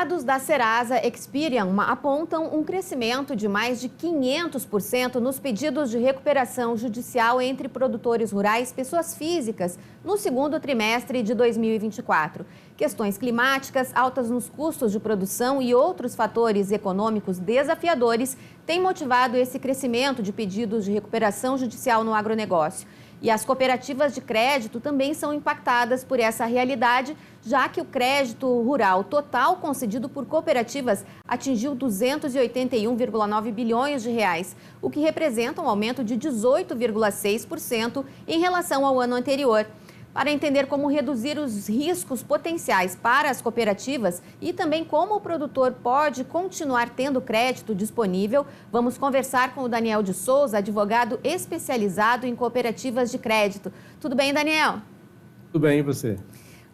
Dados da Serasa Experian apontam um crescimento de mais de 500% nos pedidos de recuperação judicial entre produtores rurais e pessoas físicas no segundo trimestre de 2024. Questões climáticas, altas nos custos de produção e outros fatores econômicos desafiadores têm motivado esse crescimento de pedidos de recuperação judicial no agronegócio. E as cooperativas de crédito também são impactadas por essa realidade, já que o crédito rural total concedido por cooperativas atingiu 281,9 bilhões de reais, o que representa um aumento de 18,6% em relação ao ano anterior. Para entender como reduzir os riscos potenciais para as cooperativas e também como o produtor pode continuar tendo crédito disponível, vamos conversar com o Daniel de Souza, advogado especializado em cooperativas de crédito. Tudo bem, Daniel? Tudo bem, e você?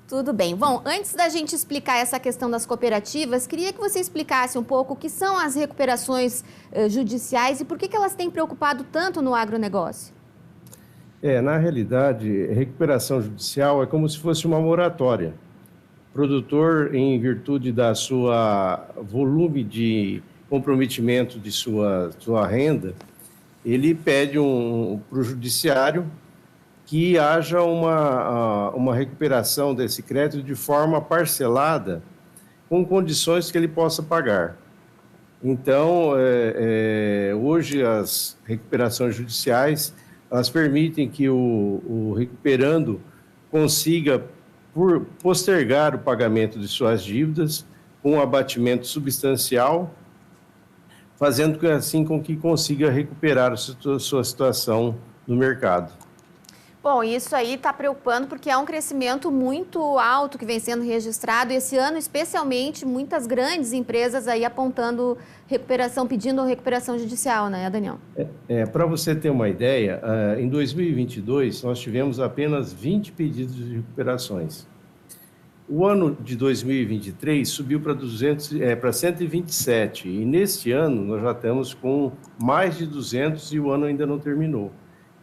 Tudo bem. Bom, antes da gente explicar essa questão das cooperativas, queria que você explicasse um pouco o que são as recuperações judiciais e por que elas têm preocupado tanto no agronegócio. Na realidade, recuperação judicial é como se fosse uma moratória. O produtor, em virtude da sua volume de comprometimento de sua renda, ele pede para o judiciário que haja uma recuperação desse crédito de forma parcelada, com condições que ele possa pagar. Então, hoje as recuperações judiciais elas permitem que o recuperando consiga postergar o pagamento de suas dívidas com um abatimento substancial, fazendo assim com que consiga recuperar a sua situação no mercado. Bom, isso aí está preocupando porque é um crescimento muito alto que vem sendo registrado. Esse ano, especialmente, muitas grandes empresas aí apontando recuperação, pedindo recuperação judicial, né, Daniel? Para você ter uma ideia, em 2022 nós tivemos apenas 20 pedidos de recuperações. O ano de 2023 subiu para 127 e neste ano nós já estamos com mais de 200 e o ano ainda não terminou.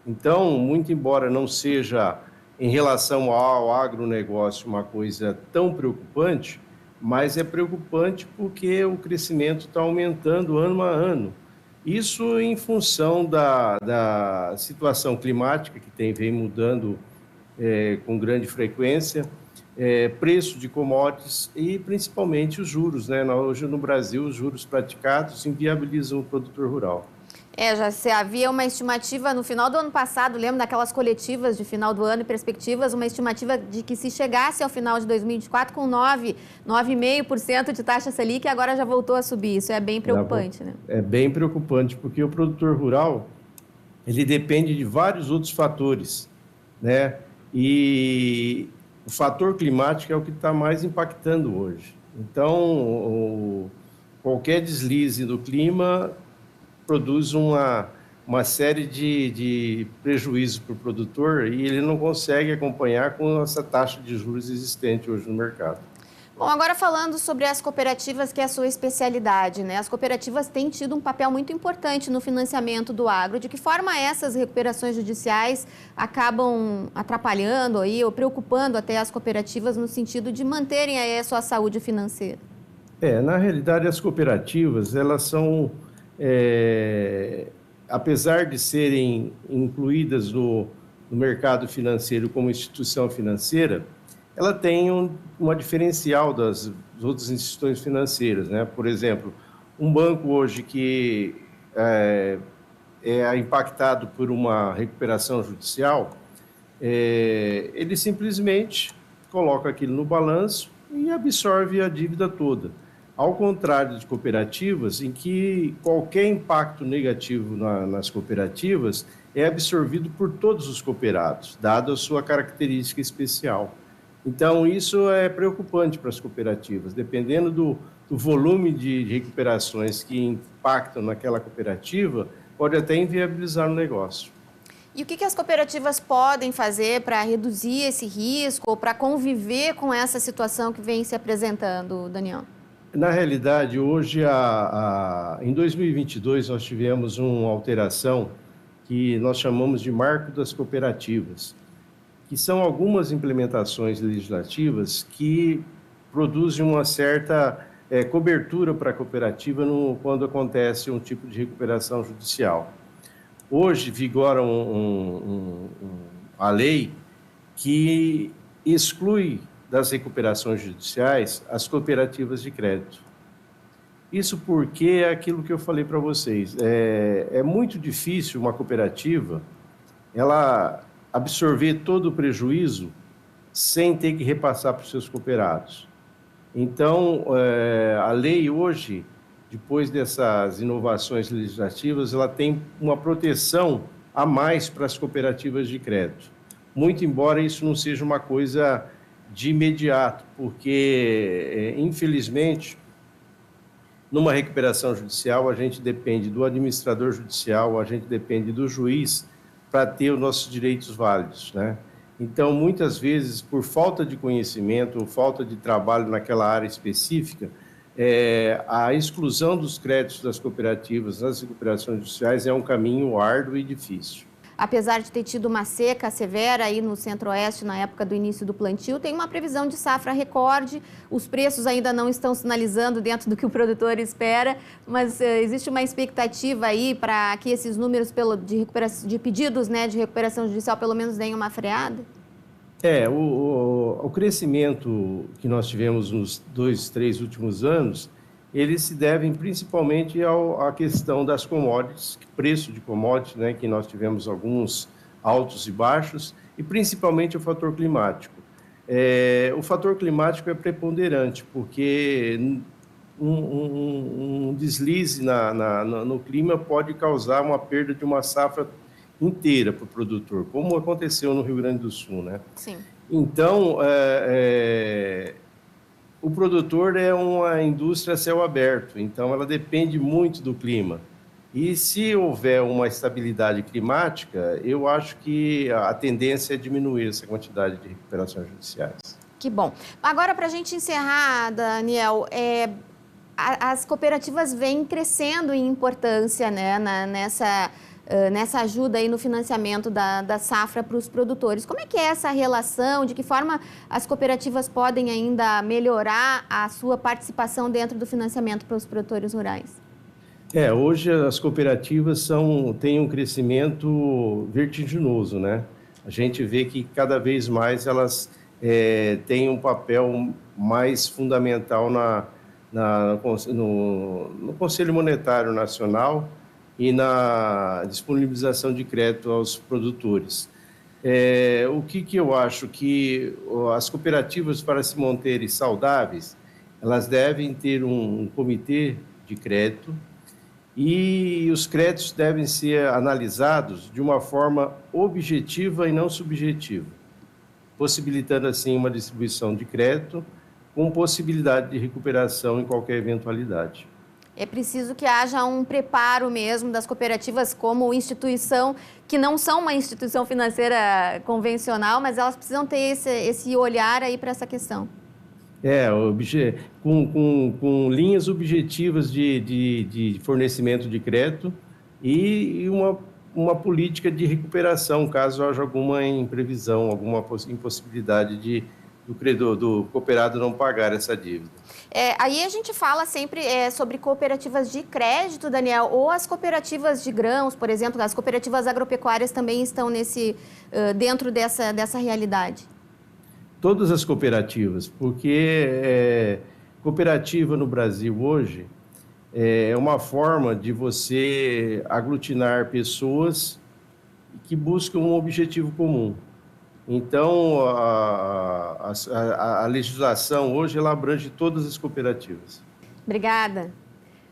Então, muito embora não seja, em relação ao agronegócio, uma coisa tão preocupante, mas é preocupante porque o crescimento está aumentando ano a ano. Isso em função da situação climática, que vem mudando com grande frequência, preço de commodities e principalmente os juros, né? Hoje no Brasil, os juros praticados inviabilizam o produtor rural. Já se havia uma estimativa no final do ano passado, lembro daquelas coletivas de final do ano e perspectivas, uma estimativa de que se chegasse ao final de 2024 com 9,5% de taxa Selic, agora já voltou a subir. Isso é bem preocupante, né? É bem preocupante, porque o produtor rural, ele depende de vários outros fatores, né? E o fator climático é o que está mais impactando hoje. Então, qualquer deslize do clima produz uma série de prejuízos para o produtor e ele não consegue acompanhar com essa taxa de juros existente hoje no mercado. Bom, agora falando sobre as cooperativas, que é a sua especialidade, né? As cooperativas têm tido um papel muito importante no financiamento do agro. De que forma essas recuperações judiciais acabam atrapalhando aí, ou preocupando até as cooperativas no sentido de manterem aí a sua saúde financeira? Na realidade, as cooperativas, elas são... apesar de serem incluídas no mercado financeiro como instituição financeira, ela tem uma diferencial das outras instituições financeiras, né? Por exemplo, um banco hoje que é impactado por uma recuperação judicial, ele simplesmente coloca aquilo no balanço e absorve a dívida toda. Ao contrário de cooperativas, em que qualquer impacto negativo nas cooperativas é absorvido por todos os cooperados, dado a sua característica especial. Então, isso é preocupante para as cooperativas. Dependendo do volume de recuperações que impactam naquela cooperativa, pode até inviabilizar o negócio. E o que as cooperativas podem fazer para reduzir esse risco ou para conviver com essa situação que vem se apresentando, Daniel? Na realidade, hoje, em 2022, nós tivemos uma alteração que nós chamamos de Marco das Cooperativas, que são algumas implementações legislativas que produzem uma certa cobertura para a cooperativa quando acontece um tipo de recuperação judicial. Hoje vigora a lei que exclui das recuperações judiciais as cooperativas de crédito. Isso porque é aquilo que eu falei para vocês. É muito difícil uma cooperativa ela absorver todo o prejuízo sem ter que repassar para os seus cooperados. Então, a lei hoje, depois dessas inovações legislativas, ela tem uma proteção a mais para as cooperativas de crédito. Muito embora isso não seja uma coisa de imediato, porque, infelizmente, numa recuperação judicial, a gente depende do administrador judicial, a gente depende do juiz para ter os nossos direitos válidos, né? Então, muitas vezes, por falta de conhecimento ou falta de trabalho naquela área específica, a exclusão dos créditos das cooperativas nas recuperações judiciais é um caminho árduo e difícil. Apesar de ter tido uma seca severa aí no Centro-Oeste na época do início do plantio, tem uma previsão de safra recorde. Os preços ainda não estão sinalizando dentro do que o produtor espera, mas existe uma expectativa aí para que esses números de pedidos, né, de recuperação judicial pelo menos deem uma freada? O crescimento que nós tivemos nos 2, 3 últimos anos, eles se devem principalmente à questão das commodities, preço de commodities, né, que nós tivemos alguns altos e baixos, e principalmente o fator climático. O fator climático é preponderante, porque um deslize no clima pode causar uma perda de uma safra inteira para o produtor, como aconteceu no Rio Grande do Sul, né? Sim. Então, o produtor é uma indústria a céu aberto, então ela depende muito do clima. E se houver uma estabilidade climática, eu acho que a tendência é diminuir essa quantidade de recuperações judiciais. Que bom. Agora, para a gente encerrar, Daniel, as cooperativas vêm crescendo em importância, né, nessa ajuda aí no financiamento da safra para os produtores. Como é que é essa relação? De que forma as cooperativas podem ainda melhorar a sua participação dentro do financiamento para os produtores rurais? Hoje as cooperativas têm um crescimento vertiginoso, né? A gente vê que cada vez mais elas têm um papel mais fundamental no Conselho Monetário Nacional e na disponibilização de crédito aos produtores. O que eu acho? Que as cooperativas, para se manterem saudáveis, elas devem ter um comitê de crédito e os créditos devem ser analisados de uma forma objetiva e não subjetiva, possibilitando, assim, uma distribuição de crédito com possibilidade de recuperação em qualquer eventualidade. É preciso que haja um preparo mesmo das cooperativas como instituição, que não são uma instituição financeira convencional, mas elas precisam ter esse olhar aí para essa questão. Com linhas objetivas de fornecimento de crédito e uma política de recuperação, caso haja alguma imprevisão, alguma impossibilidade do cooperado não pagar essa dívida. Aí a gente fala sempre sobre cooperativas de crédito, Daniel, ou as cooperativas de grãos, por exemplo, as cooperativas agropecuárias também estão dentro dessa realidade? Todas as cooperativas, porque cooperativa no Brasil hoje é uma forma de você aglutinar pessoas que buscam um objetivo comum. Então, a legislação hoje ela abrange todas as cooperativas. Obrigada.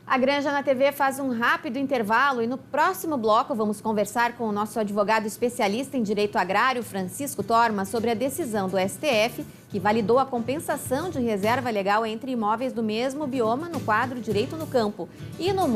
A Granja na TV faz um rápido intervalo e no próximo bloco vamos conversar com o nosso advogado especialista em direito agrário, Francisco Torma, sobre a decisão do STF que validou a compensação de reserva legal entre imóveis do mesmo bioma no quadro Direito no Campo. E no